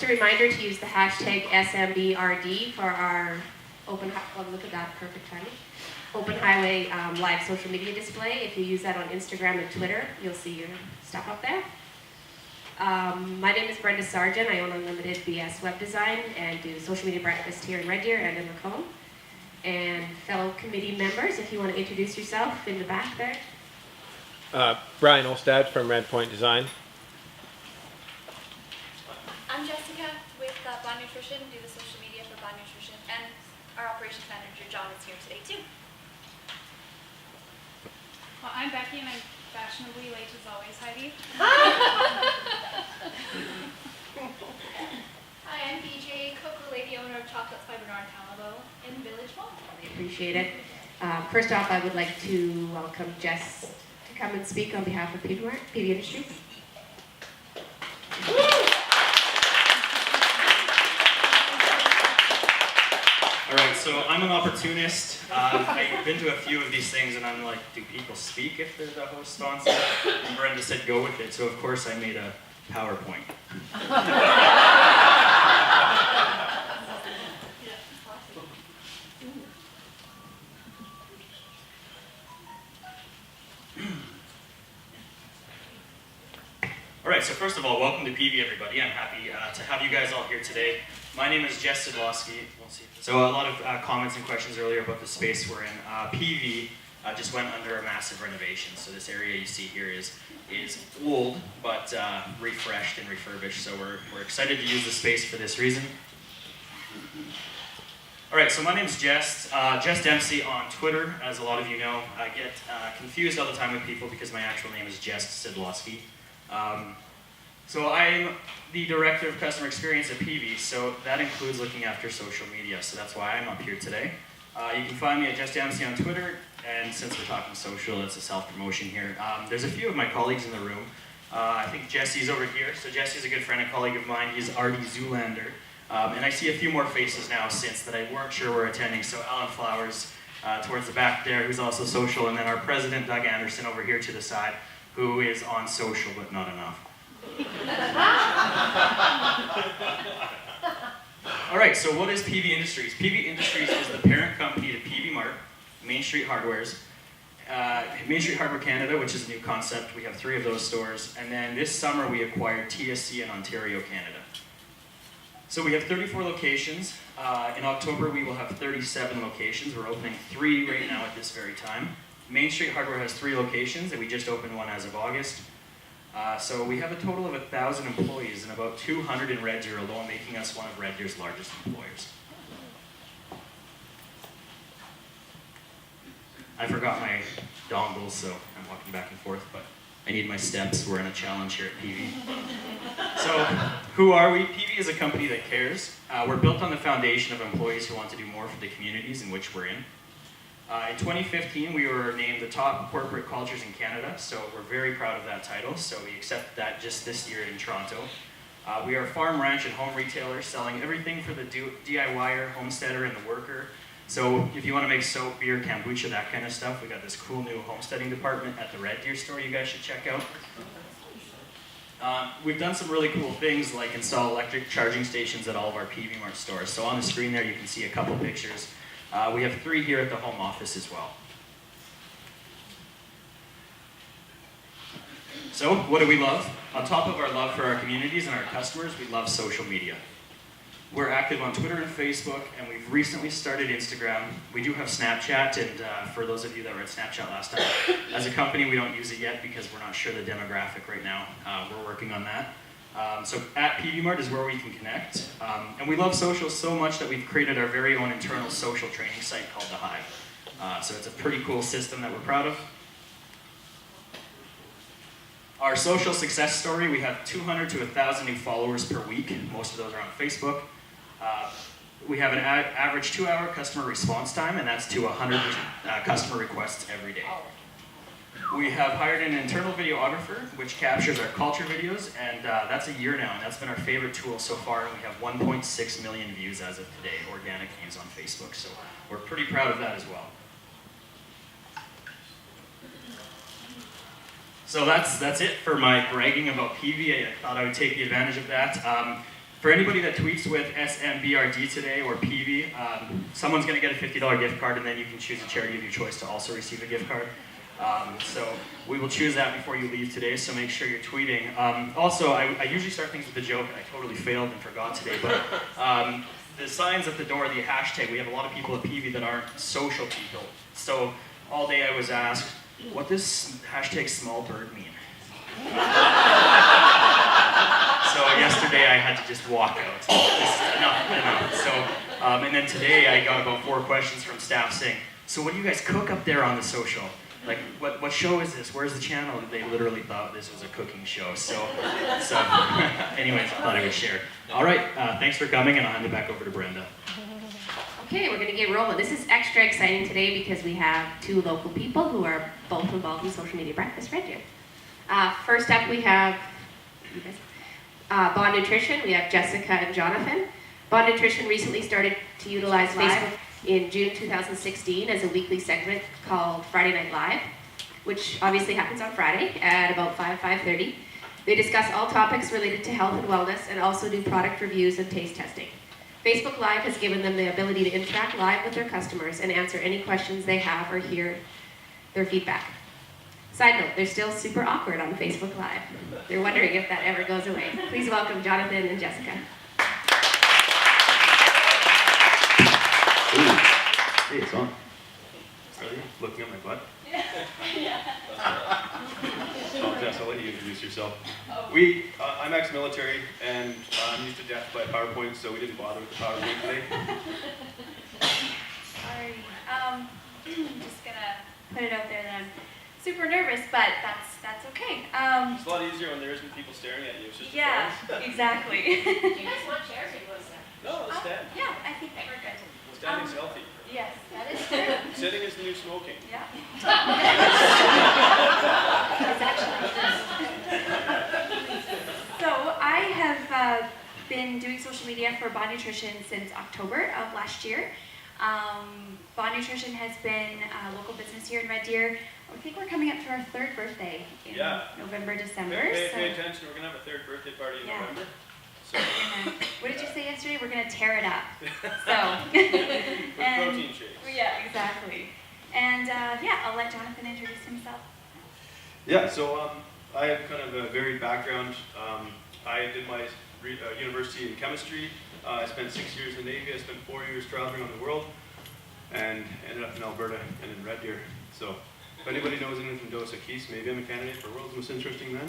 just a reminder to use the hashtag SMBRD for our look at that, perfect timing. Open Highway live social media display. If you use that on Instagram and Twitter, you'll see your stuff up there. My name is Brenda Sargent. I own Unlimited BS Web Design and do social media breakfast here in Red Deer and in Macomb. And fellow committee members, if you want to introduce yourself in the back there. Brian Olstad from Red Point Design. I'm Jessica with Bond Nutrition, do the social media for Bond Nutrition, and our operations manager, John, is here today too. Well, I'm Becky, and I'm fashionably late as always, Heidi. Hi, I'm BJ, co-lady owner of Chocolates by Bernard Talabo in Village Mall. I appreciate it. First off, I would like to welcome Jess to come and speak on behalf of PV Industries. All right, so I'm an opportunist. I've been to a few of these things and I'm like, do people speak if they're the host sponsor? And Brenda said go with it, so of course I made a PowerPoint. All right, so first of all, welcome to PV, everybody. I'm happy to have you guys all here today. My name is Jess Sidlowski. So a lot of comments and questions earlier about the space we're in. PV just went under a massive renovation. So this area you see here is old, but refreshed and refurbished. So we're excited to use the space for this reason. All right, so my name's Jess Dempsey on Twitter. As a lot of you know, I get confused all the time with people because my actual name is Jess Sidlowski. So I'm the Director of Customer Experience at PV, so that includes looking after social media, so that's why I'm up here today. You can find me at Jess Dempsey on Twitter, and since we're talking social, it's a self-promotion here. There's a few of my colleagues in the room. I think Jesse's over here, so Jesse's a good friend and colleague of mine. He's Artie Zoolander, and I see a few more faces now since that I weren't sure were attending, so Alan Flowers towards the back there, who's also social, and then our president, Doug Anderson, over here to the side, who is on social, but not enough. All right, so what is PV Industries? PV Industries is the parent company to PV Mart, Main Street Hardwares, Main Street Hardware Canada, which is a new concept. We have 3 of those stores. And then this summer we acquired TSC in Ontario, Canada. So we have 34 locations. In October we will have 37 locations. We're opening 3 right now at this very time. Main Street Hardware has 3 locations, and we just opened one as of August. So we have a total of 1,000 employees and about 200 in Red Deer alone, making us one of Red Deer's largest employers. I forgot my dongles, so I'm walking back and forth, but I need my steps. We're in a challenge here at PV. So who are we? PV is a company that cares. We're built on the foundation of employees who want to do more for the communities in which we're in. In 2015, we were named the top corporate cultures in Canada, so we're very proud of that title. So we accepted that just this year in Toronto. We are a farm, ranch, and home retailer, selling everything for the DIYer, homesteader, and the worker. So if you want to make soap, beer, kombucha, that kind of stuff, we got this cool new homesteading department at the Red Deer store you guys should check out. We've done some really cool things like install electric charging stations at all of our PV Mart stores. So on the screen there you can see a couple pictures. We have 3 here at the home office as well. So, what do we love? On top of our love for our communities and our customers, we love social media. We're active on Twitter and Facebook, and we've recently started Instagram. We do have Snapchat, and for those of you that were at Snapchat last time, as a company we don't use it yet because we're not sure the demographic right now. We're working on that. So at PV Mart is where we can connect. And we love social so much that we've created our very own internal social training site called The Hive. So it's a pretty cool system that we're proud of. Our social success story, we have 200 to 1,000 new followers per week. Most of those are on Facebook. We have an average 2-hour customer response time, and that's to 100 customer requests every day. We have hired an internal videographer, which captures our culture videos, and that's a year now, and that's been our favorite tool so far, and we have 1.6 million views as of today, organic views on Facebook, so we're pretty proud of that as well. So that's it for my bragging about PV. I thought I would take the advantage of that. For anybody that tweets with SMBRD today or PV, someone's going to get a $50 gift card, and then you can choose a charity of your choice to also receive a gift card. So we will choose that before you leave today, so make sure you're tweeting. Also, I usually start things with a joke, and I totally failed and forgot today, but the signs at the door, the hashtag, we have a lot of people at PV that aren't social people. So all day I was asked, what does hashtag small bird mean? So yesterday I had to just walk out. Enough. So, and then today I got about 4 questions from staff saying, so what do you guys cook up there on the social? Like, what show is this? Where's the channel? And they literally thought this was a cooking show. So anyways, I thought I would share. All right, thanks for coming, and I'll hand it back over to Brenda. Okay, we're gonna get rolling. This is extra exciting today because we have 2 local people who are both involved in social media breakfast right here. First up, we have Bond Nutrition. We have Jessica and Jonathan. Bond Nutrition recently started to utilize Facebook in June 2016 as a weekly segment called Friday Night Live, which obviously happens on Friday at about 5:30. They discuss all topics related to health and wellness and also do product reviews and taste testing. Facebook Live has given them the ability to interact live with their customers and answer any questions they have or hear their feedback. Side note, they're still super awkward on Facebook Live. They're wondering if that ever goes away. Please welcome Jonathan and Jessica. Ooh. Hey, it's on. Are you looking at my butt? Oh, Jess, I'll let you introduce yourself. I'm ex-military, and I'm used to death by PowerPoint, so we didn't bother with the PowerPoint today. Sorry. I'm just gonna put it out there that I'm super nervous, but that's okay. It's a lot easier when there isn't people staring at you. It's just Yeah, your phone. exactly. Do you guys want chairs or you want to stand? No, let's stand. Yeah, I think that we're good. Standing's healthy. Yes, that is true. Sitting is the new smoking. Yeah. It's actually So I have been doing social media for Bond Nutrition since October of last year. Bond Nutrition has been a local business here in Red Deer. I think we're coming up to our 3rd birthday in November, December. Pay attention, we're going to have a 3rd birthday party in November. So. What did you say yesterday? We're going to tear it up. So. With protein shakes. Yeah, exactly. And I'll let Jonathan introduce himself. Yeah, so I have kind of a varied background. I did my university in chemistry. I spent 6 years in the Navy. I spent 4 years traveling on the world, and ended up in Alberta and in Red Deer. So if anybody knows anything from Dos Equis, maybe I'm a candidate for World's Most Interesting Man.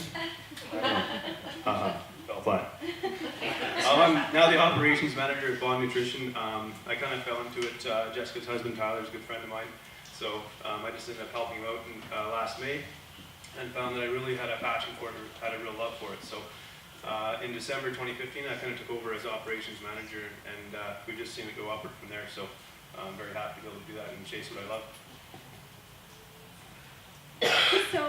Fell flat. I'm now the operations manager at Bond Nutrition. I kind of fell into it. Jessica's husband Tyler is a good friend of mine, so I just ended up helping him out last May, and found that I really had a passion for it, and had a real love for it. So in December 2015, I kind of took over as operations manager, and we've just seen it go upward from there. So I'm very happy to be able to do that and chase what I love. So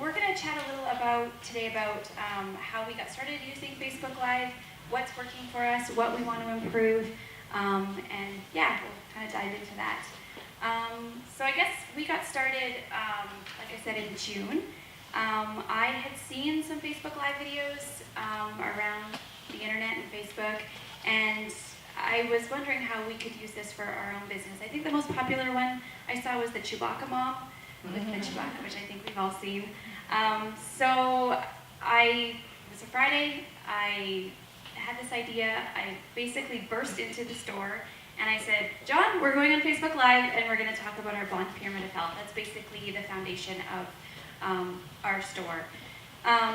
we're going to chat a little today about how we got started using Facebook Live, what's working for us, what we want to improve, and we'll kind of dive into that. So I guess we got started, like I said, in June. I had seen some Facebook Live videos around the internet and Facebook, and I was wondering how we could use this for our own business. I think the most popular one I saw was the Chewbacca Mom, with the Chewbacca, which I think we've all seen. So it was a Friday, I had this idea, I basically burst into the store, and I said, John, we're going on Facebook Live, and we're going to talk about our Bond Pyramid of Health. That's basically the foundation of our store.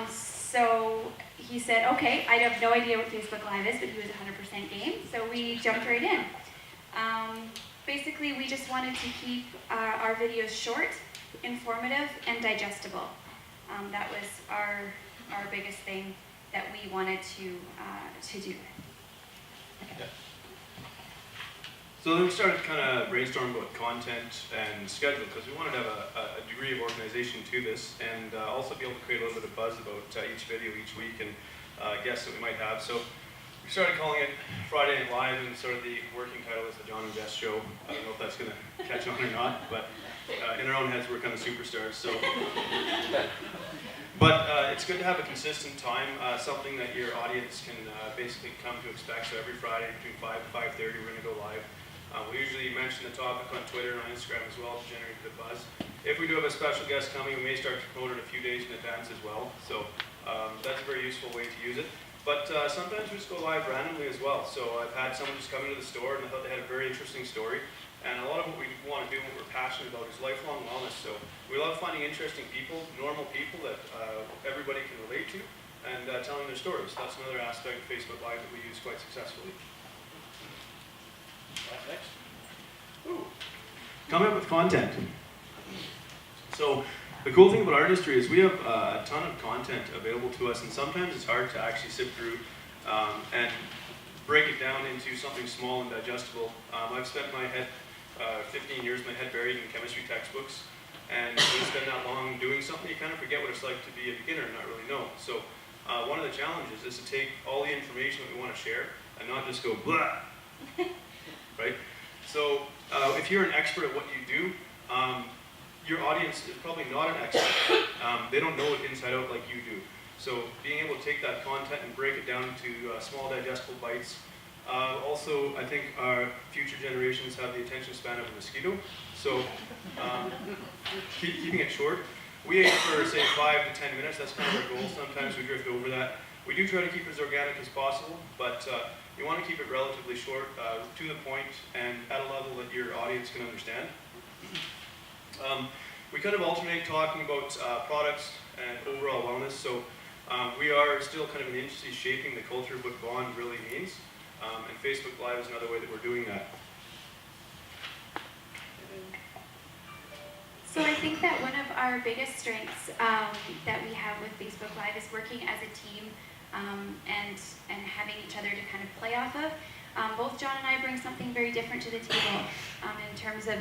So he said, okay, I have no idea what Facebook Live is, but he was 100% game, so we jumped right in. Basically, we just wanted to keep our videos short, informative, and digestible. That was our biggest thing that we wanted to do. Yeah. So then we started kind of brainstorming about content and schedule, because we wanted to have a degree of organization to this, and also be able to create a little bit of buzz about each video each week and guests that we might have. So we started calling it Friday Night Live, and sort of the working title is the John and Jess Show. I don't know if that's going to catch on or not, but in our own heads, we're kind of superstars. So, but it's good to have a consistent time, something that your audience can basically come to expect. So every Friday between 5 and 5:30, we're going to go live. We usually mention the topic on Twitter and on Instagram as well to generate a bit of buzz. If we do have a special guest coming, we may start to promote it a few days in advance as well. So that's a very useful way to use it. But sometimes we just go live randomly as well. So I've had someone just come into the store and I thought they had a very interesting story. And a lot of what we want to do, what we're passionate about, is lifelong wellness. So we love finding interesting people, normal people that everybody can relate to, and telling their stories. That's another aspect of Facebook Live that we use quite successfully. Next. Ooh. Coming up with content. So the cool thing about our industry is we have a ton of content available to us, and sometimes it's hard to actually sift through and break it down into something small and digestible. I've spent my head 15 years, my head buried in chemistry textbooks, and when you spend that long doing something, you kind of forget what it's like to be a beginner and not really know. So one of the challenges is to take all the information that we want to share and not just go blah. Right? So if you're an expert at what you do, your audience is probably not an expert. They don't know it inside out like you do. So being able to take that content and break it down into small digestible bites. Also, I think our future generations have the attention span of a mosquito. So keeping it short. We aim for, say, 5 to 10 minutes. That's kind of our goal. Sometimes we drift over that. We do try to keep it as organic as possible, but you want to keep it relatively short, to the point, and at a level that your audience can understand. We kind of alternate talking about products and overall wellness. So we are still kind of in the industry shaping the culture of what Bond really means. And Facebook Live is another way that we're doing that. So I think that one of our biggest strengths that we have with Facebook Live is working as a team and having each other to kind of play off of. Both John and I bring something very different to the table in terms of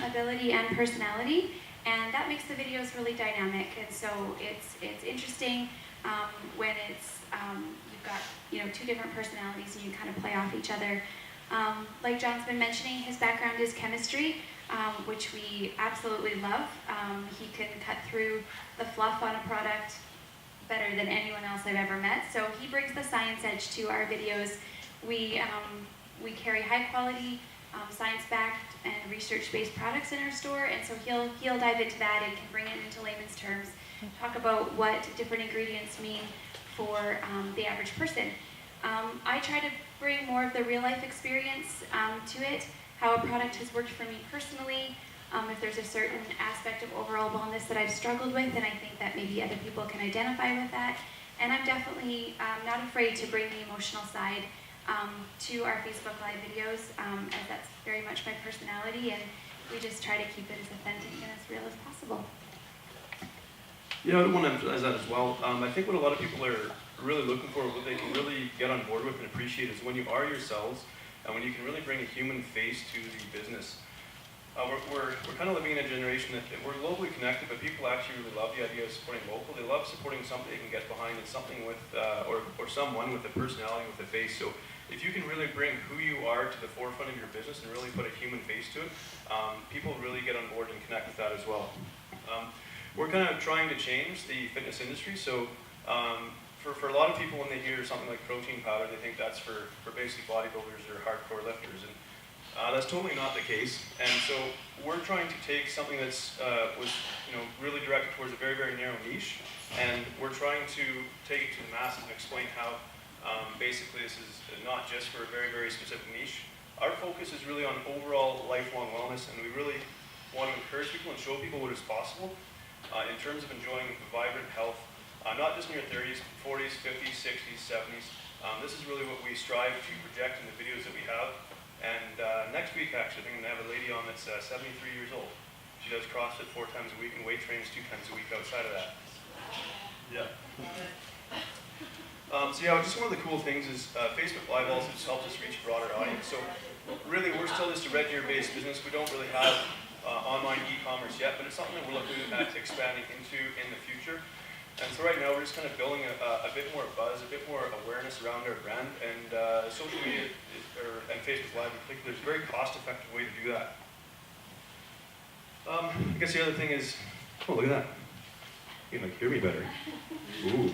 ability and personality, and that makes the videos really dynamic. And so it's interesting when it's you've got two different personalities and you kind of play off each other. Like John's been mentioning, his background is chemistry, which we absolutely love. He can cut through the fluff on a product better than anyone else I've ever met. So he brings the science edge to our videos. We carry high quality, science-backed and research-based products in our store, and so he'll dive into that and can bring it into layman's terms, talk about what different ingredients mean for the average person. I try to bring more of the real-life experience to it, how a product has worked for me personally, if there's a certain aspect of overall wellness that I've struggled with, and I think that maybe other people can identify with that. And I'm definitely not afraid to bring the emotional side to our Facebook Live videos, as that's very much my personality, and we just try to keep it as authentic and as real as possible. Yeah, I want to emphasize that as well. I think what a lot of people are really looking for, what they can really get on board with and appreciate, is when you are yourselves and when you can really bring a human face to the business. We're kind of living in a generation that we're globally connected, but people actually really love the idea of supporting local. They love supporting something they can get behind, and something with, or someone with a personality, with a face. So if you can really bring who you are to the forefront of your business and really put a human face to it, people really get on board and connect with that as well. We're kind of trying to change the fitness industry. So for a lot of people, when they hear something like protein powder, they think that's for basic bodybuilders or hardcore lifters. And that's totally not the case, and so we're trying to take something that's was really directed towards a very, very narrow niche, and we're trying to take it to the masses and explain how basically this is not just for a very, very specific niche. Our focus is really on overall lifelong wellness, and we really want to encourage people and show people what is possible in terms of enjoying vibrant health, not just in your 30s, 40s, 50s, 60s, 70s. This is really what we strive to project in the videos that we have. And next week, actually, I'm going to have a lady on that's 73 years old. She does CrossFit 4 times a week and weight trains 2 times a week outside of that. Yeah. So yeah, just one of the cool things is Facebook Live also just helps us reach a broader audience. So really, we're still just a Red Deer-based business. We don't really have online e-commerce yet, but it's something that we're looking at expanding into in the future. And so right now we're just kind of building a bit more buzz, a bit more awareness around our brand, and social media and Facebook Live in particular is a very cost-effective way to do that. I guess the other thing is, oh, look at that. You can hear me better. Ooh.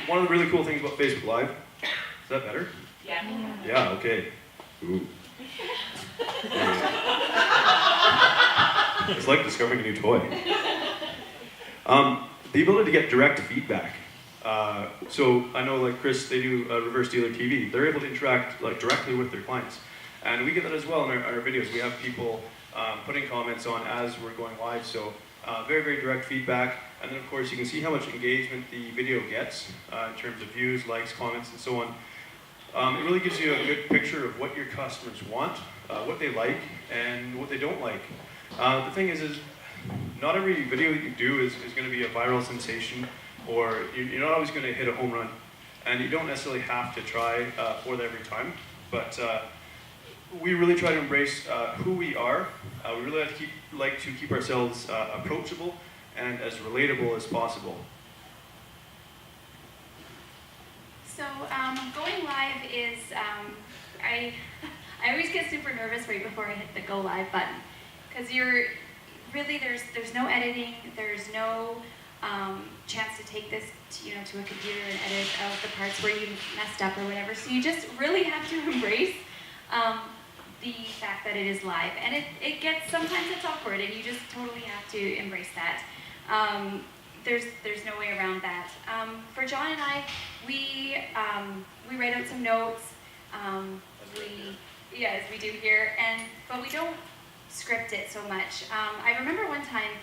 One of the really cool things about Facebook Live, is that better? Yeah. Yeah, okay. Ooh. It's like discovering a new toy. The ability to get direct feedback. So I know like Chris, they do reverse dealer TV. They're able to interact like directly with their clients. And we get that as well in our videos. We have people putting comments on as we're going live. So very, very direct feedback. And then of course you can see how much engagement the video gets in terms of views, likes, comments, and so on. It really gives you a good picture of what your customers want, what they like, and what they don't like. The thing is not every video you do is going to be a viral sensation, or you're not always going to hit a home run. And you don't necessarily have to try for that every time. But we really try to embrace who we are. We really like to keep ourselves approachable and as relatable as possible. So going live is, I always get super nervous right before I hit the go live button, because there's no editing, there's no chance to take this to a computer and edit out the parts where you messed up or whatever. So you just really have to embrace the fact that it is live, and sometimes it's awkward, and you just totally have to embrace that. There's no way around that. For John and I, we write out some notes. As we do here, but we don't script it so much. I remember one time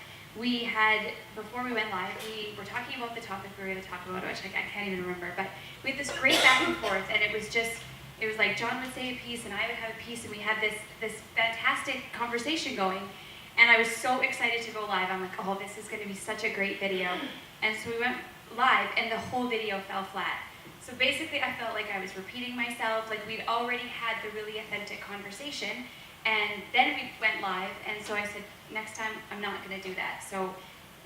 before we went live, we were talking about the topic we were going to talk about, which I can't even remember, but we had this great back and forth, and it was like John would say a piece and I would have a piece, and we had this fantastic conversation going. And I was so excited to go live. I'm like, oh, this is going to be such a great video. And so we went live, and the whole video fell flat. So basically, I felt like I was repeating myself, like we'd already had the really authentic conversation. And then we went live, and so I said, next time, I'm not going to do that. So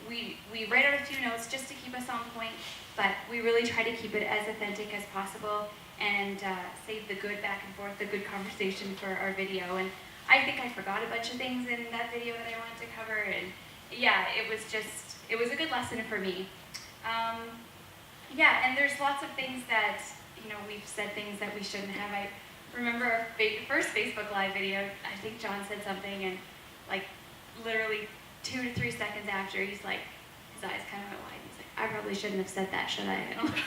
we write out a few notes just to keep us on point, but we really try to keep it as authentic as possible and save the good back and forth, the good conversation for our video. And I think I forgot a bunch of things in that video that I wanted to cover, and yeah, it was a good lesson for me. And there's lots of things that, we've said things that we shouldn't have. I remember our first Facebook Live video, I think John said something, and like literally 2 to 3 seconds after, he's like, his eyes kind of went wide. He's like, I probably shouldn't have said that, should I? And I'm like,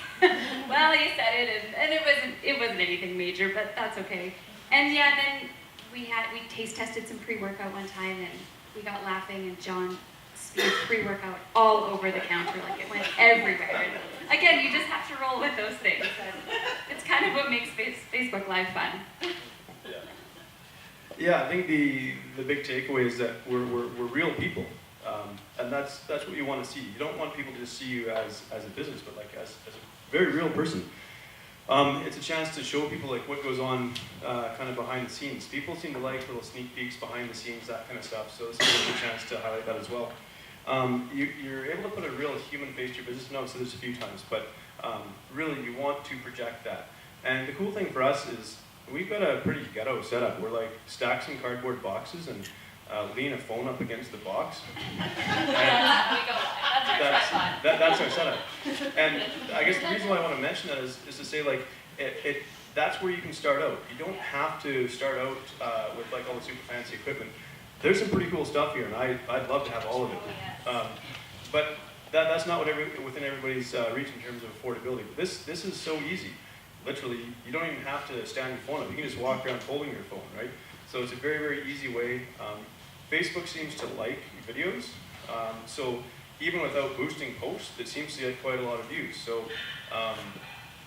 well, you said it, and it wasn't anything major, but that's okay. And then we taste tested some pre-workout one time, and we got laughing, and John spewed pre-workout all over the counter, like it went everywhere. And again, you just have to roll with those things. It's kind of what makes Facebook Live fun. Yeah, I think the big takeaway is that we're real people, and that's what you want to see. You don't want people to just see you as a business, but like as a very real person. It's a chance to show people like what goes on kind of behind the scenes. People seem to like little sneak peeks behind the scenes, that kind of stuff, so this is a good chance to highlight that as well. You're able to put a real human face to your business. No, I've said this a few times, but really you want to project that. And the cool thing for us is we've got a pretty ghetto setup. We're like stack some cardboard boxes and lean a phone up against the box. That's our setup. And I guess the reason why I want to mention that is to say like that's where you can start out. You don't have to start out with like all the super fancy equipment. There's some pretty cool stuff here, and I'd love to have all of it. But that's not within everybody's reach in terms of affordability. But this is so easy. Literally, you don't even have to stand your phone up. You can just walk around holding your phone, right? So it's a very, very easy way. Facebook seems to like videos. So even without boosting posts, it seems to get quite a lot of views. So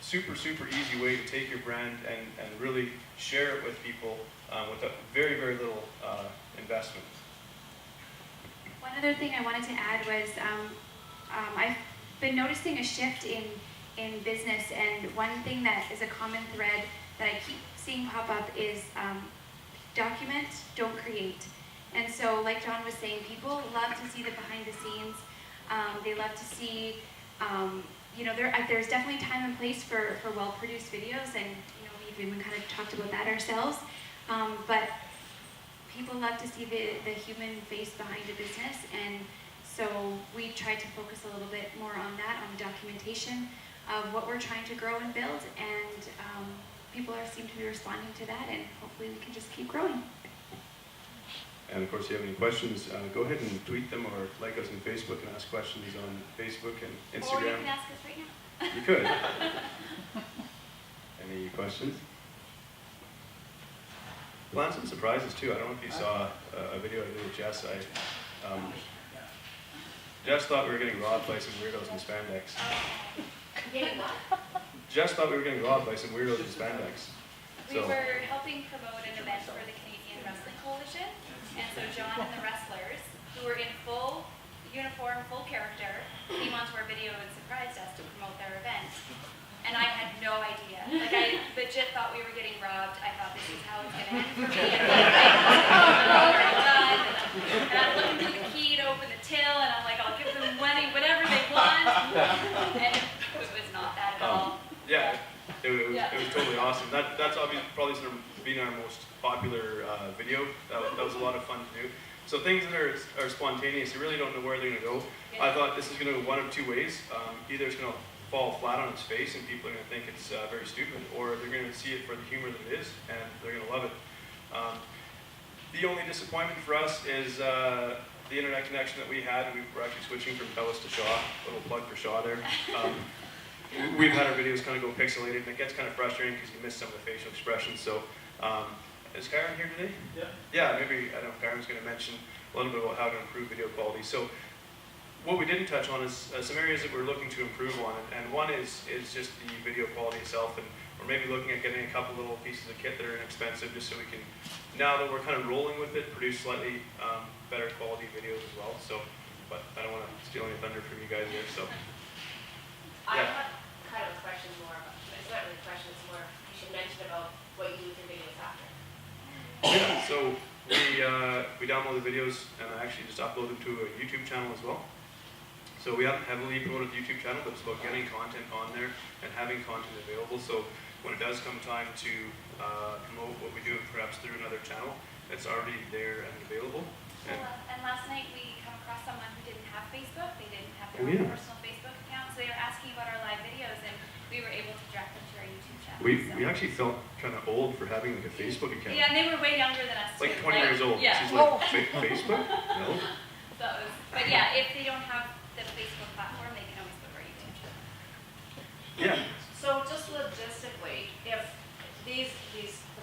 super, super easy way to take your brand and really share it with people with a very, very little investment. One other thing I wanted to add was I've been noticing a shift in business, and one thing that is a common thread that I keep seeing pop up is document, don't create. And so, like John was saying, people love to see the behind the scenes. They love to see, you know, there's definitely time and place for well-produced videos, and you know, we've even kind of talked about that ourselves. But people love to see the human face behind a business, and so we try to focus a little bit more on that, on the documentation of what we're trying to grow and build, and people seem to be responding to that, and hopefully we can just keep growing. And of course, if you have any questions, go ahead and tweet them or like us on Facebook and ask questions on Facebook and Or you Instagram. can ask us right now. You could. Any questions? Planned some surprises too. I don't know if you saw a video I did with Jess. Jess thought we were getting robbed by some weirdos in spandex. Getting what? Jess thought we were getting robbed by some weirdos in spandex. We were helping promote an event for the Canadian Wrestling Coalition, and so John and the wrestlers, who were in full uniform, full character, came onto our video and surprised us to promote their event. And I had no idea. Like, I legit thought we were getting robbed. I thought this is how it's going to end for me. And I'm looking through the key to open the till, and I'm like, I'll give them money, whatever they want. And it was not that at all. Yeah, it was totally awesome. That's obviously probably sort of been our most popular video. That was a lot of fun to do. So things that are spontaneous, you really don't know where they're going to go. Yeah. I thought this is going to go one of two ways. Either it's going to fall flat on its face and people are going to think it's very stupid, or they're going to see it for the humor that it is and they're going to love it. The only disappointment for us is the internet connection that we had. We're actually switching from Telus to Shaw. A little plug for Shaw there. We've had our videos kind of go pixelated, and it gets kind of frustrating because you miss some of the facial expressions. So, is Karen here today? Yeah. Yeah, maybe, I don't know if Karen's going to mention a little bit about how to improve video quality. So, what we didn't touch on is some areas that we're looking to improve on, and one is just the video quality itself, and we're maybe looking at getting a couple little pieces of kit that are inexpensive, just so we can, now that we're kind of rolling with it, produce slightly better quality videos as well. So, but I don't want to steal any thunder from you guys here. So, I have kind of a question more about, it's not really a question, it's more, you should mention about what you do with your videos after. yeah. So we download the videos, and I actually just upload them to a YouTube channel as well. So we haven't heavily promoted the YouTube channel, but it's about getting content on there and having content available. So when it does come time to promote what we do, perhaps through another channel, it's already there and available. And And last night we come across someone who didn't have Facebook. They didn't have Oh, their yeah. own personal Facebook account, so they were asking about our live videos, and we were able to direct them to our YouTube channel. we actually felt kind of old for having like a Facebook account. Yeah, and they were way younger than us Like too. 20 years old. Yeah. She's like, Facebook? No. So it was, but yeah, if they don't have the Facebook platform, they can always go to our YouTube channel. Yeah. So just logistically, if the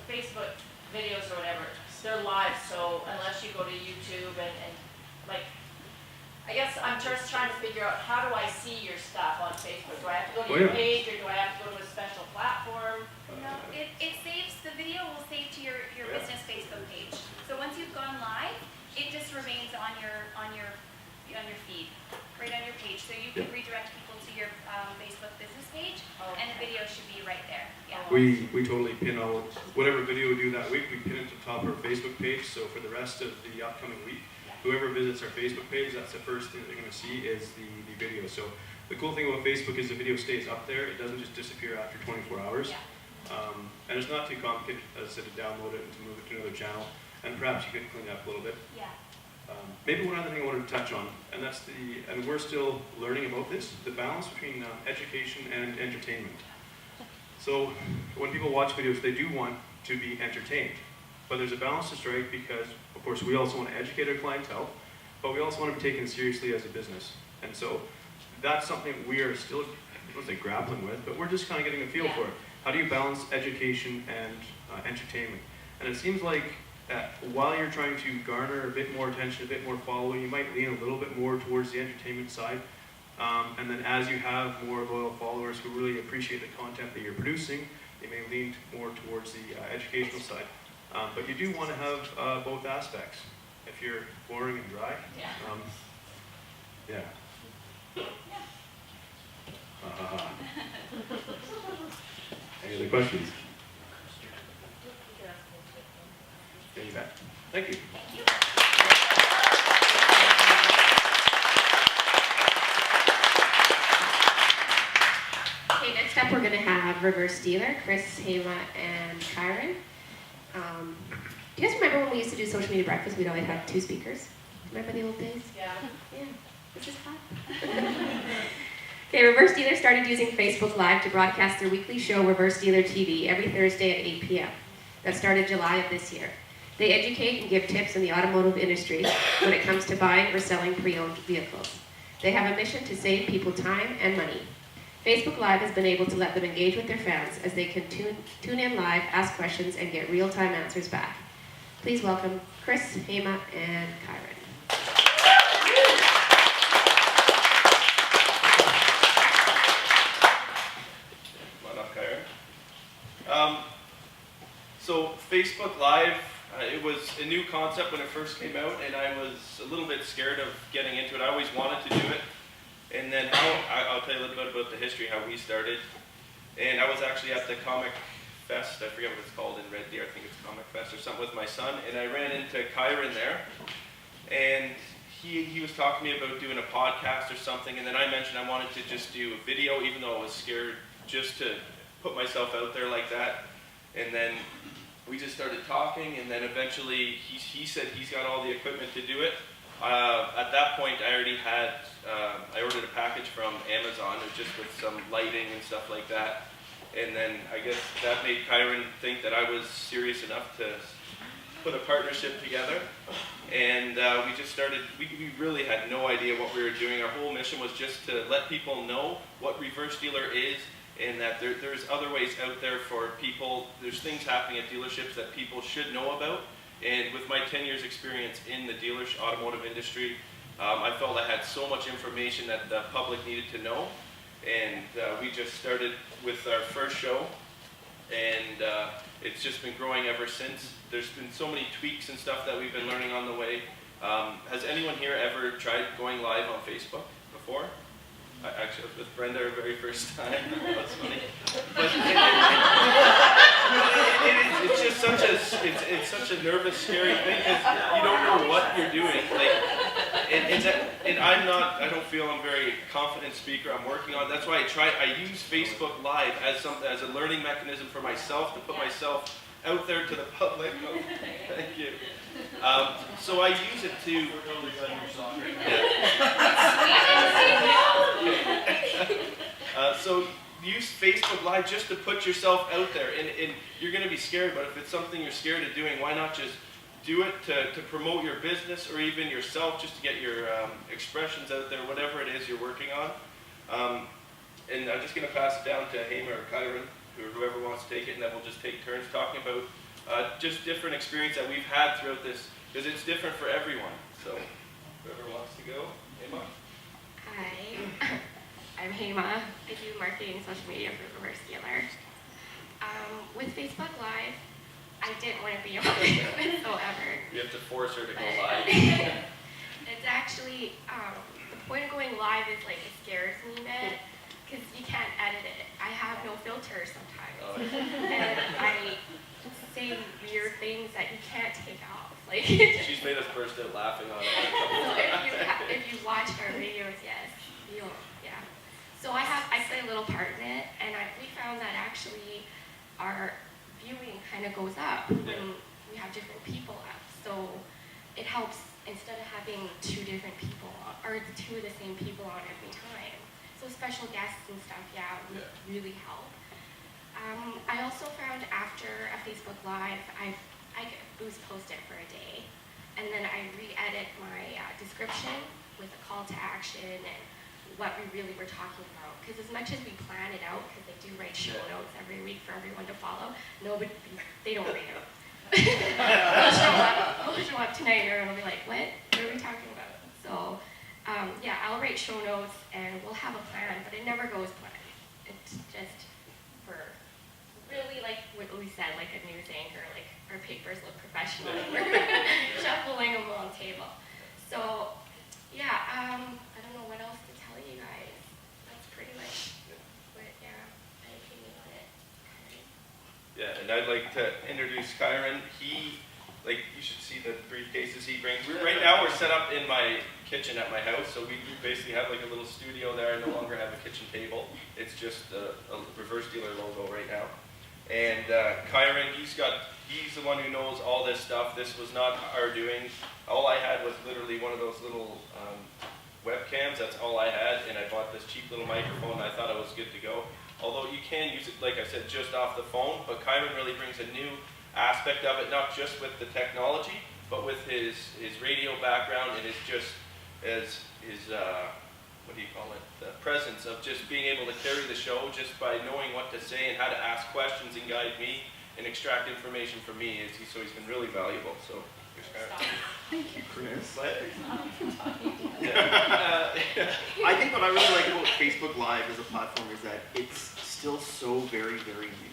Facebook videos or whatever, they're live, so unless you go to YouTube and like, I guess I'm just trying to figure out, how do I see your stuff on Facebook? Do I have to go to your page, or do I have to go to a special platform? No, it saves, the video will save to your Yeah. business Facebook page. So once you've gone live, it just remains on your feed, right on your page. So you can redirect people to your Facebook business page, and the video should be right there. Yeah. We totally pin all, whatever video we do that week, we pin it to the top of our Facebook page. So for the rest of the upcoming week, whoever visits our Facebook page, that's the first thing they're going to see is the video. So the cool thing about Facebook is the video stays up there. It doesn't just disappear after 24 hours. Yeah. And it's not too complicated, as I said, to download it and to move it to another channel. And perhaps you could clean it up a little bit. Yeah. Maybe one other thing I wanted to touch on, and that's and we're still learning about this, the balance between education and entertainment. So when people watch videos, they do want to be entertained. But there's a balance to strike because, of course, we also want to educate our clientele, but we also want to be taken seriously as a business. And so that's something we are still, I don't say grappling with, but we're just kind of getting a feel for it. How do you balance education and entertainment? And it seems like while you're trying to garner a bit more attention, a bit more following, you might lean a little bit more towards the entertainment side. And then as you have more loyal followers who really appreciate the content that you're producing, they may lean more towards the educational side. But you do want to have both aspects. If you're boring and dry, yeah. Any other questions? Yeah, you bet. Thank you. we're going to have Reverse Dealer, Chris, Hema, and Kyron. Do you guys remember when we used to do social media breakfast? We'd always have 2 speakers. Remember the old days? Yeah. Yeah, this is fun. Okay, Reverse Dealer started using Facebook Live to broadcast their weekly show, Reverse Dealer TV, every Thursday at 8 p.m. That started July of this year. They educate and give tips in the automotive industry when it comes to buying or selling pre-owned vehicles. They have a mission to save people time and money. Facebook Live has been able to let them engage with their fans as they can tune in live, ask questions, and get real-time answers back. Please welcome Chris, Hema, and Kyron. Come on up, Kyron. So Facebook Live, it was a new concept when it first came out, and I was a little bit scared of getting into it. I always wanted to do it. And then I'll tell you a little bit about the history, how we started. And I was actually at the Comic Fest, I forget what it's called in Red Deer, I think it's Comic Fest or something, with my son, and I ran into Kyron there. And he was talking to me about doing a podcast or something, and then I mentioned I wanted to just do a video, even though I was scared just to put myself out there like that. And then we just started talking, and then eventually he said he's got all the equipment to do it. At that point, I already had, I ordered a package from Amazon, just with some lighting and stuff like that. And then I guess that made Kyron think that I was serious enough to put a partnership together. And we just started, we really had no idea what we were doing. Our whole mission was just to let people know what Reverse Dealer is, and that there's other ways out there for people. There's things happening at dealerships that people should know about. And with my 10 years experience in the dealership automotive industry, I felt I had so much information that the public needed to know. And we just started with our first show, and it's just been growing ever since. There's been so many tweaks and stuff that we've been learning on the way. Has anyone here ever tried going live on Facebook before? Actually, with Brenda, our very first time. That's funny. But it's just such a nervous, scary thing, because you don't know what you're doing. Like, and I don't feel I'm a very confident speaker. I'm working on it. That's why I use Facebook Live as a learning mechanism for myself, to put myself out there to the public. Oh, thank you. So I use it to. So use Facebook Live just to put yourself out there, and you're going to be scared, but if it's something you're scared of doing, why not just do it to promote your business, or even yourself, just to get your expressions out there, whatever it is you're working on. And I'm just going to pass it down to Hema or Kyron, or whoever wants to take it, and then we'll just take turns talking about just different experience that we've had throughout this, because it's different for everyone. So whoever wants to go, Hema. Hi, I'm Hema. I do marketing and social media for Reverse Dealer. With Facebook Live, I didn't want to be on it whatsoever. You have to force her to go But live. it's actually, the point of going live is like, it scares me a bit, because you can't edit it. I have no filter sometimes. Oh, And I say weird things that you can't take off. Like, She's made us burst out laughing on it. if you watch our videos, yes, you'll, yeah. So I play a little part in it, and we found that actually our viewing kind of goes up when we have different people up. So it helps, instead of having 2 different people, or 2 of the same people on every time. So special guests and stuff, would really help. I also found after a Facebook Live, I boost post it for a day, and then I re-edit my description with a call to action and what we really were talking about. Because as much as we plan it out, because they do write show notes every week for everyone to follow, they don't read it. We'll show up tonight, and everyone will be like, what are we talking about? So I'll write show notes, and we'll have a plan, but it never goes planned. It's just for really, like what we said, like a news anchor, like our papers look professional, and we're shuffling them on the table. So I don't know what else to tell you guys. That's pretty much what, my opinion on it. Yeah, and I'd like to introduce Kyron. He like you should see the briefcases he brings. Right now we're set up in my kitchen at my house, so we basically have like a little studio there. I no longer have a kitchen table. It's just a reverse dealer logo right now. And Kyron, he's the one who knows all this stuff. This was not our doing. All I had was literally one of those little webcams. That's all I had, and I bought this cheap little microphone. I thought it was good to go. Although you can use it, like I said, just off the phone, but Kyron really brings a new aspect of it, not just with the technology, but with his radio background and his what do you call it, the presence of just being able to carry the show just by knowing what to say and how to ask questions and guide me and extract information from me. So he's been really valuable. So here's Kyron. Thank you, Chris. Yeah. I think what I really like about Facebook Live as a platform is that it's still so very, very new.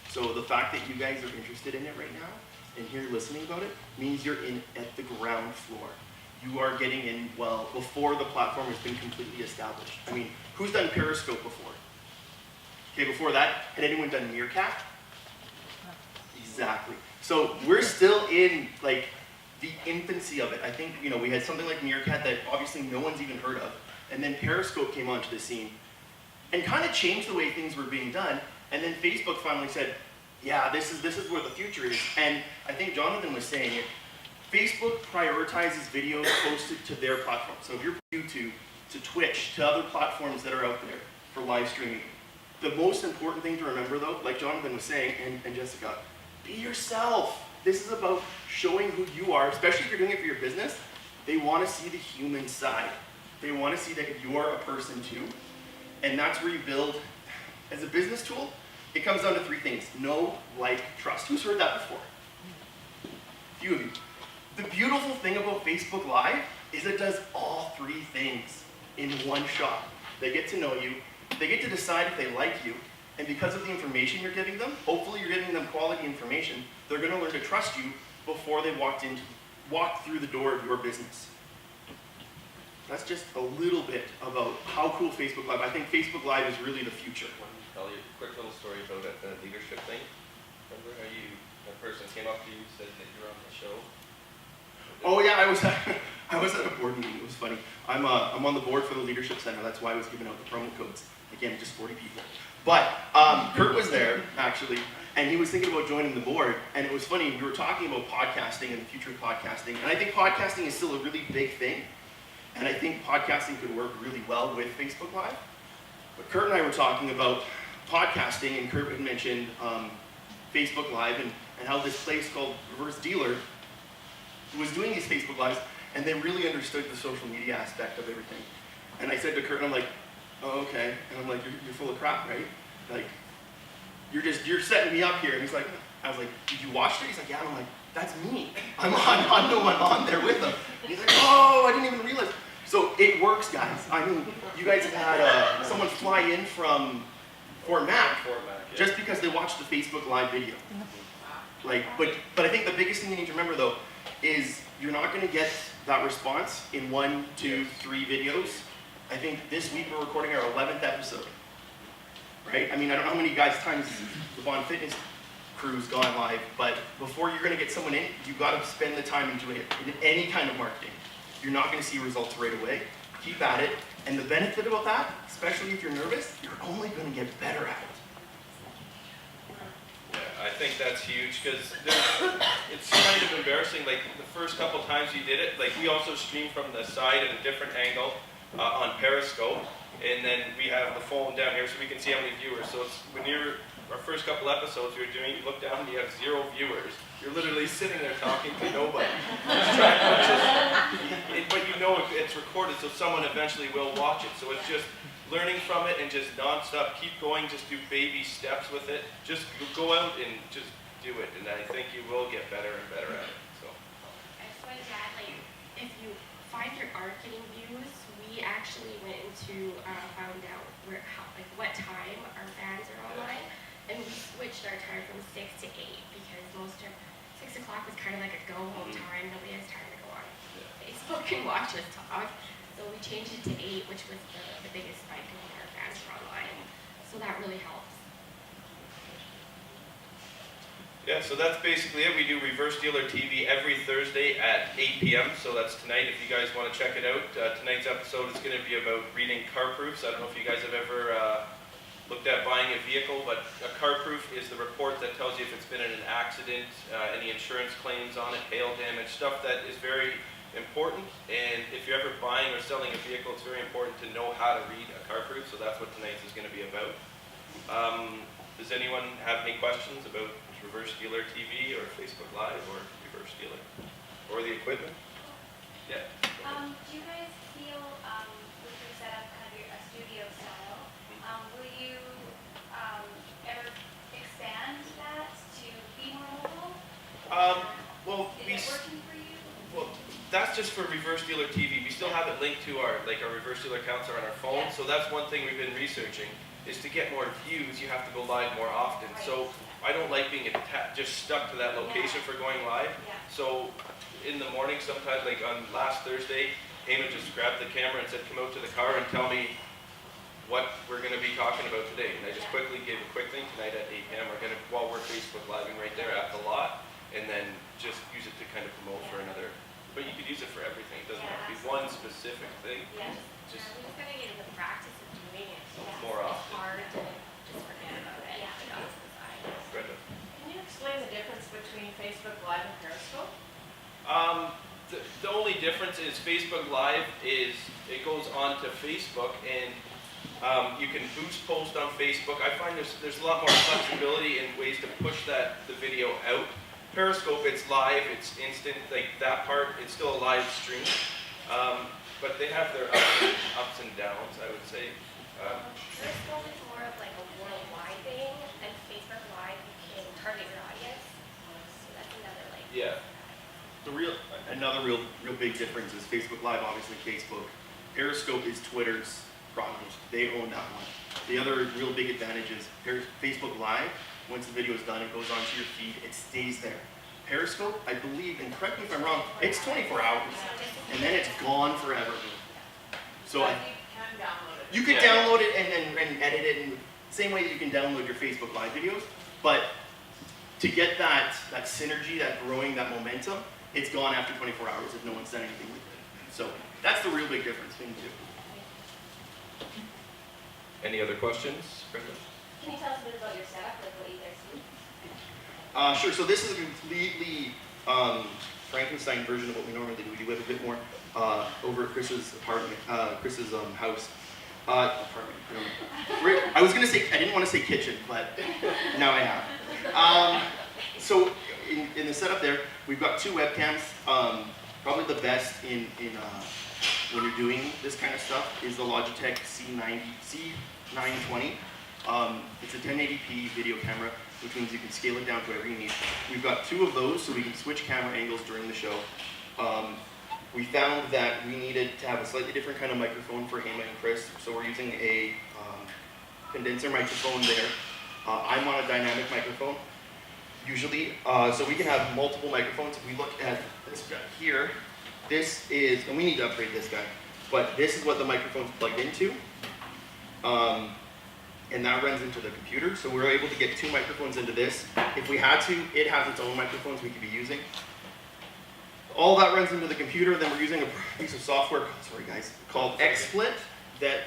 So the fact that you guys are interested in it right now and here listening about it means you're in at the ground floor. You are getting in, well, before the platform has been completely established. I mean, who's done Periscope before? Okay, before that, had anyone done Meerkat? Exactly. So we're still in, like, the infancy of it. I think, you know, we had something like Meerkat that obviously no one's even heard of, and then Periscope came onto the scene and kind of changed the way things were being done, and then Facebook finally said, yeah, this is where the future is. And I think Jonathan was saying it, Facebook prioritizes videos posted to their platform. So if you're YouTube, to Twitch, to other platforms that are out there for live streaming, the most important thing to remember though, like Jonathan was saying, and Jessica, be yourself. This is about showing who you are, especially if you're doing it for your business. They want to see the human side. They want to see that you're a person too. And that's where you build, as a business tool, it comes down to three things. Know, like, trust. Who's heard that before? A few of you. The beautiful thing about Facebook Live is it does all three things in one shot. They get to know you, they get to decide if they like you, and because of the information you're giving them, hopefully you're giving them quality information, they're going to learn to trust you before they walk through the door of your business. That's just a little bit about how cool Facebook Live. I think Facebook Live is really the future. I want to tell you a quick little story about the leadership thing. Remember how that person came up to you and said that you're on the show? Oh yeah, I was at a board meeting. It was funny. I'm on the board for the Leadership Center. That's why I was giving out the promo codes. Again, just 40 people. But Kurt was there actually, and he was thinking about joining the board. And it was funny. We were talking about podcasting and the future of podcasting. And I think podcasting is still a really big thing. And I think podcasting could work really well with Facebook Live. But Kurt and I were talking about podcasting, and Kurt had mentioned Facebook Live and how this place called Reverse Dealer was doing these Facebook Lives, and they really understood the social media aspect of everything. And I said to Kurt, and I'm like, oh, okay. And I'm like, you're full of crap, right? Like, you're setting me up here. And he's like, I was like, did you watch it? He's like, yeah. And I'm like, that's me. I'm on there with them. And he's like, oh, I didn't even realize. So it works, guys. I mean, you guys have had someone fly in from Fort Mac just because they watched the Facebook Live video. Like, but I think the biggest thing you need to remember though is you're not going to get that response in 1, 2, 3 videos. I think this week we're recording our 11th episode, right? I mean, I don't know how many times the Bond Fitness crew's gone live, but before you're going to get someone in, you've got to spend the time into it in any kind of marketing. You're not going to see results right away. Keep at it, and the benefit about that, especially if you're nervous, you're only going to get better at it. I think that's huge because it's kind of embarrassing. Like the first couple times you did it, like we also stream from the side at a different angle on Periscope, and then we have the phone down here so we can see how many viewers. So it's when our first couple episodes we were doing, you look down and you have 0 viewers. You're literally sitting there talking to nobody. But you know it's recorded, so someone eventually will watch it. So it's just learning from it and just nonstop, keep going, just do baby steps with it. Just go out and just do it, and I think you will get better and better at it. So. I just wanted to add, like, if you find your art getting views, we actually went into found out what time our fans are online, and we switched our time from 6 to 8 because 6 o'clock was kind of like a go home time. Nobody has time to go on Facebook and watch us talk. So we changed it to 8, which was the biggest spike in when our fans were online. So that really helps. Yeah, so that's basically it. We do Reverse Dealer TV every Thursday at 8 p.m. So that's tonight if you guys want to check it out. Tonight's episode is going to be about reading car proofs. I don't know if you guys have ever looked at buying a vehicle, but a car proof is the report that tells you if it's been in an accident, any insurance claims on it, hail damage, stuff that is very important. And if you're ever buying or selling a vehicle, it's very important to know how to read a car proof. So that's what tonight's is going to be about. Does anyone have any questions about Reverse Dealer TV or Facebook Live or Reverse Dealer or the equipment? Yeah. Do you guys feel, with your setup, kind of a studio style, will you ever expand that to be more mobile? Well, Is it working for you? well, that's just for Reverse Dealer TV. We still have it linked to our Reverse Dealer accounts are on our phone. Yeah. So that's one thing we've been researching is to get more views, you have to go live more often. Right. So I don't like being just stuck to that location for going live. Yeah. So in the morning, sometimes, like on last Thursday, Eamon just grabbed the camera and said, come out to the car and tell me what we're going to be talking about today. And I just quickly gave a quick thing. Tonight at 8 p.m. While we're Facebook Living right there at the lot, and then just use it to kind of promote for another. But you could use it for everything. It doesn't have to be one specific thing. Yeah. Just we just gotta get in the practice of doing it. more It's often. hard to just forget about it. Yeah. Put it off to the side. Brenda. Can you explain the difference between Facebook Live and Periscope? The only difference is Facebook Live is it goes on to Facebook and you can boost post on Facebook. I find there's a lot more flexibility in ways to push the video out. Periscope, it's live, it's instant, like that part, it's still a live stream. But they have their ups and downs, I would say. Periscope is more of like a worldwide thing, and Facebook Live, you can target your audience. So that's another like. Yeah. Another real big difference is Facebook Live, obviously Facebook. Periscope is Twitter's product. They own that one. The other real big advantage is Facebook Live, once the video is done, it goes onto your feed, it stays there. Periscope, I believe, and correct me if I'm wrong, it's 24 hours, and then it's gone forever. So But you can download it. you could Yeah. download it and edit it in the same way that you can download your Facebook Live videos, but to get that synergy, that growing, that momentum, it's gone after 24 hours if no one's done anything with it. So that's the real big difference between the two. Any other questions, Brenda? Can you tell us a bit about your setup, like what you guys do? Sure, so this is a completely Frankenstein version of what we normally do. We do have a bit more over at Chris's apartment, Chris's house. Apartment. I was gonna say, I didn't want to say kitchen, but now I have. So in the setup there, we've got two webcams. Probably the best in when you're doing this kind of stuff is the Logitech C920. It's a 1080p video camera, which means you can scale it down to whatever you need. We've got two of those, so we can switch camera angles during the show. We found that we needed to have a slightly different kind of microphone for Emma and Chris, so we're using a condenser microphone there. I'm on a dynamic microphone, usually, so we can have multiple microphones. If we look at this guy here, this is, and we need to upgrade this guy, but this is what the microphone's plugged into. And that runs into the computer, so we're able to get two microphones into this. If we had to, it has its own microphones we could be using. All that runs into the computer, then we're using a piece of software, sorry guys, called XSplit that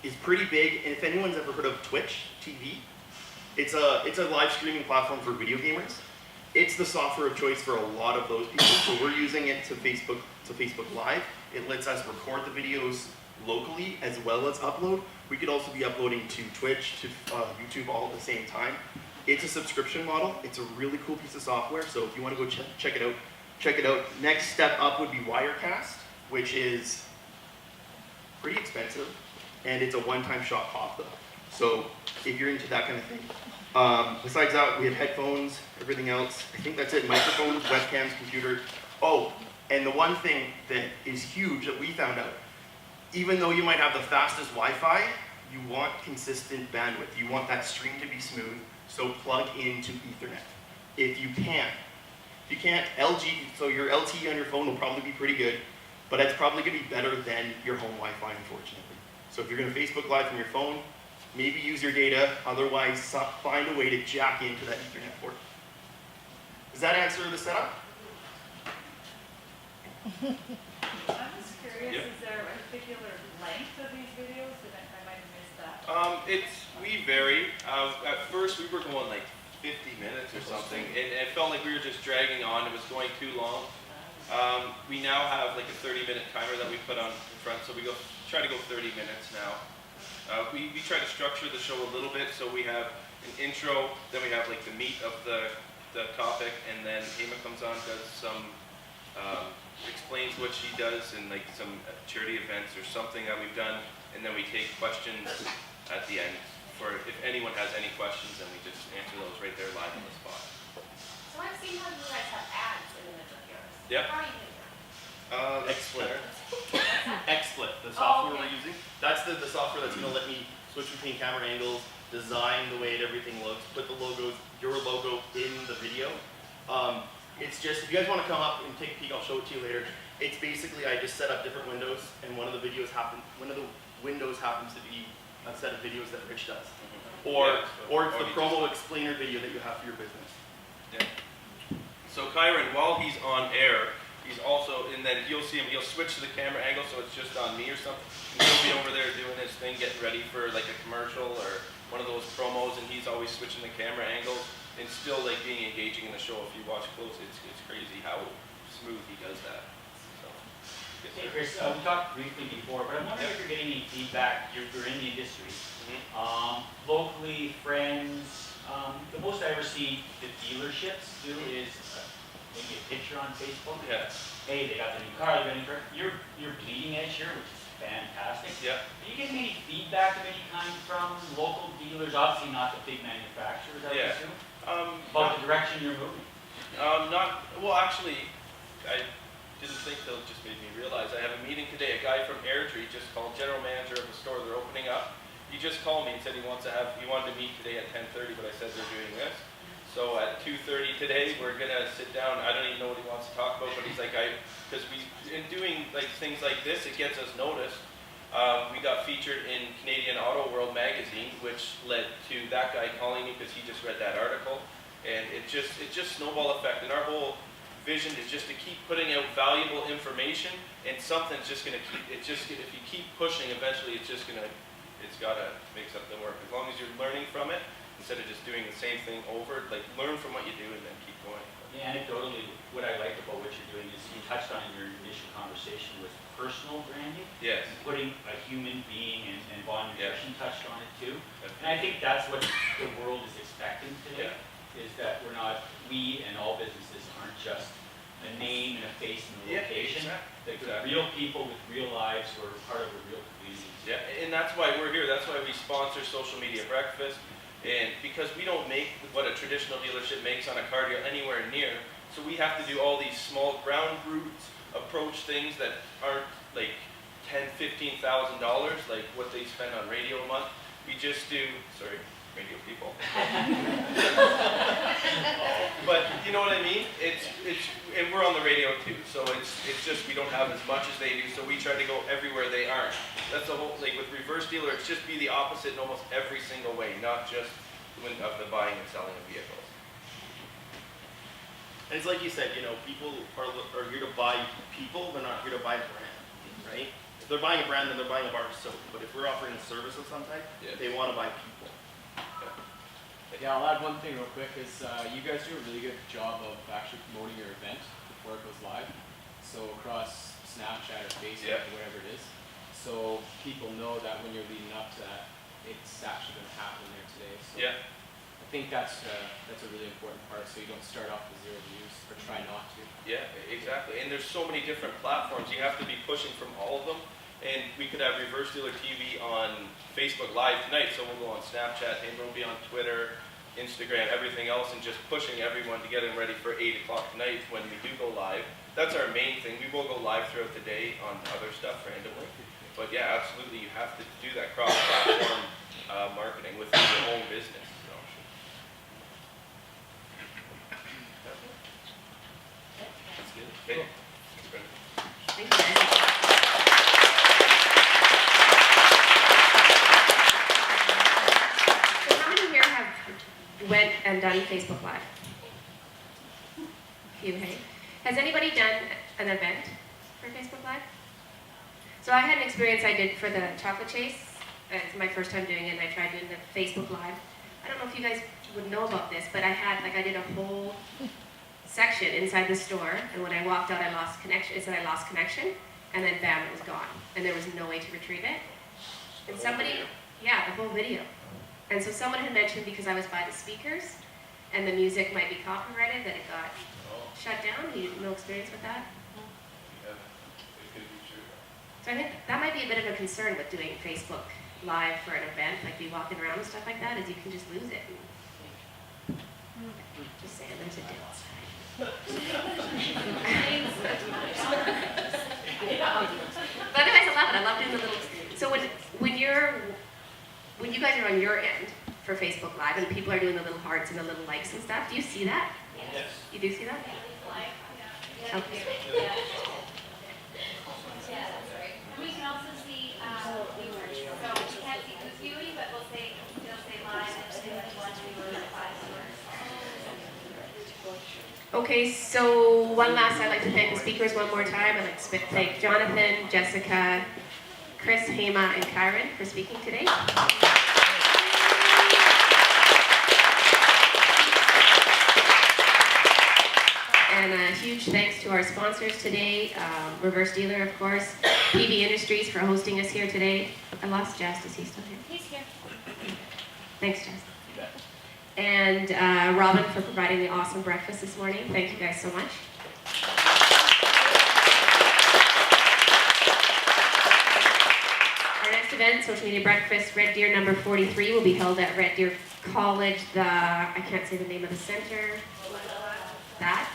is pretty big, and if anyone's ever heard of Twitch TV, it's a live streaming platform for video gamers. It's the software of choice for a lot of those people, so we're using it to Facebook Live. It lets us record the videos locally as well as upload. We could also be uploading to Twitch, to YouTube all at the same time. It's a subscription model. It's a really cool piece of software, so if you want to go check it out, check it out. Next step up would be Wirecast, which is pretty expensive, and it's a one-time shot pop-up. So if you're into that kind of thing. Besides that, we have headphones, everything else. I think that's it. Microphones, webcams, computer. Oh, and the one thing that is huge that we found out, even though you might have the fastest Wi-Fi, you want consistent bandwidth. You want that stream to be smooth, so plug into Ethernet. If you can't, LG, so your LTE on your phone will probably be pretty good, but it's probably gonna be better than your home Wi-Fi, unfortunately. So if you're gonna Facebook Live from your phone, maybe use your data, otherwise find a way to jack into that Ethernet port. Does that answer the setup? I'm just curious, Yep. is there a particular length of these videos? I might have missed that. We vary. At first we were going like 50 minutes or something, and it felt like we were just dragging on. It was going too long. We now have like a 30-minute timer that we put on in front, so we try to go 30 minutes now. We try to structure the show a little bit, so we have an intro, then we have like the meat of the topic, and then Hema comes on, does some, explains what she does and like some charity events or something that we've done, and then we take questions at the end for if anyone has any questions, then we just answer those right there live on the spot. So I've seen how you guys have ads in the middle of yours. Yeah. How do you do that? XSplit. XSplit, the software okay. we're using. That's the software that's going to let me switch between camera angles, design the way everything looks, put the logos, your logo in the video. It's just, if you guys want to come up and take a peek, I'll show it to you later. It's basically, I just set up different windows, and one of the windows happens to be a set of videos that Rich does. Or it's the promo explainer video that you have for your business. Yeah. So Kyron, while he's on air, he's also, and then you'll see him, he'll switch to the camera angle so it's just on me or something. And he'll be over there doing his thing, getting ready for like a commercial or one of those promos, and he's always switching the camera angles and still like being engaging in the show. If you watch close, it's crazy how smooth he does that. So, yes, Hey sir. Chris, we talked briefly before, but I'm wondering if you're getting any feedback, you're in the industry, locally, friends. The most I ever see the dealerships do is maybe a picture on Facebook. Yeah. Hey, they got the new car, they got the new car. You're bleeding edge here, which is fantastic. Yeah. Are you getting any feedback of any kind from local dealers? Obviously not the big manufacturers, I would Yeah. assume, Not, about the direction you're moving. well actually, I didn't think they'll just made me realize. I have a meeting today. A guy from Airdrie just called, general manager of the store they're opening up. He just called me and said he wanted to meet today at 10:30, but I said they're doing this. So at 2:30 today, we're gonna sit down. I don't even know what he wants to talk about, but he's like, because in doing like things like this, it gets us noticed. We got featured in Canadian Auto World magazine, which led to that guy calling me because he just read that article, and it's just snowball effect. And our whole vision is just to keep putting out valuable information, and something's just gonna keep. If you keep pushing, eventually it's gotta make something work. As long as you're learning from it, instead of just doing the same thing over, like learn from what you do and then keep going. Yeah, anecdotally, what I like about what you're doing is you touched on in your initial conversation was personal branding. Yes. Putting a human being and Bond Yeah. Nutrition touched on it too. And I think that's what the world is expecting today, is that we and all businesses aren't just a name and a face and a location. Exactly. Like real people with real lives who are part of a real community. Yeah, and that's why we're here. That's why we sponsor Social Media Breakfast. And because we don't make what a traditional dealership makes on a car deal anywhere near, so we have to do all these small ground roots approach things that aren't like $10,000, $15,000 like what they spend on radio a month. We just do, sorry, radio people. But you know what I mean? And we're on the radio too, so it's just we don't have as much as they do, so we try to go everywhere they aren't. That's the whole, like with reverse dealer, it's just be the opposite in almost every single way, not just of the buying and selling of vehicles. And it's like you said, people are here to buy people, they're not here to buy a brand, right? If they're buying a brand, then they're buying a bar of soap. But if we're offering a service of some type, they want to buy people. Yeah, I'll add one thing real quick, is you guys do a really good job of actually promoting your event before it goes live. So across Snapchat or Facebook or whatever it is. So people know that when you're leading up to that, it's actually going to happen there today. So I think that's a really important part, so you don't start off with 0 views, or try not to. Yeah, exactly. And there's so many different platforms. You have to be pushing from all of them. And we could have Reverse Dealer TV on Facebook Live tonight, so we'll go on Snapchat, and we'll be on Twitter, Instagram, everything else, and just pushing everyone to get them ready for 8 o'clock tonight when we do go live. That's our main thing. We will go live throughout the day on other stuff randomly. But yeah, absolutely, you have to do that cross-platform marketing within your own business. So. That's good. Okay. Thank you, guys. run Facebook Live? You, hey? Has anybody done an event for Facebook Live? So I had an experience I did for the chocolate chase. It's my first time doing it, and I tried doing the Facebook Live. I don't know if you guys would know about this, but I did a whole section inside the store, and when I walked out, I lost connection. It said I lost connection, and then bam, it was gone, and there was no way to retrieve it. And somebody, yeah, the whole video. And so someone had mentioned because I was by the speakers, and the music might be copyrighted, that it got shut down. You no experience with that? Yeah, it could be true. So I think that might be a bit of a concern with doing Facebook Live for an event, like be walking around and stuff like that, is you can just lose it. Just saying, there's a downside. But otherwise, I love it. I love doing the little. So when you guys are on your end for Facebook Live and people are doing the little hearts and the little likes and stuff, do you see that? Yes. You do see that? Okay. And we can also see viewers. So we can't see who's viewing, but they'll say live and say like 1 viewer or 5 viewers. Okay, so one last, I'd like to thank the speakers one more time. I'd like to thank Jonathan, Jessica, Chris, Hema, and Kyron for speaking today. And a huge thanks to our sponsors today, Reverse Dealer, of course, PB Industries for hosting us here today. I lost Jess, is he still here? He's here. Thanks, Jess. And Robin for providing the awesome breakfast this morning. Thank you guys so much. Our next event, Social Media Breakfast, Red Deer number 43, will be held at Red Deer College, I can't say the name of the center. That?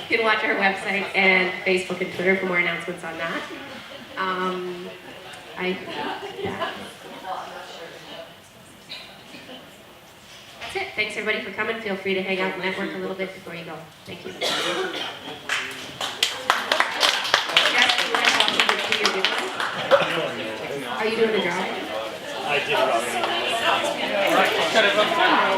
You can watch our website and Facebook and Twitter for more announcements on that. That's it. Thanks everybody for coming. Feel free to hang out and network a little bit before you go. Thank you. Jess, do you want to help me with who you're doing? Are you doing the drawing? I did. All right.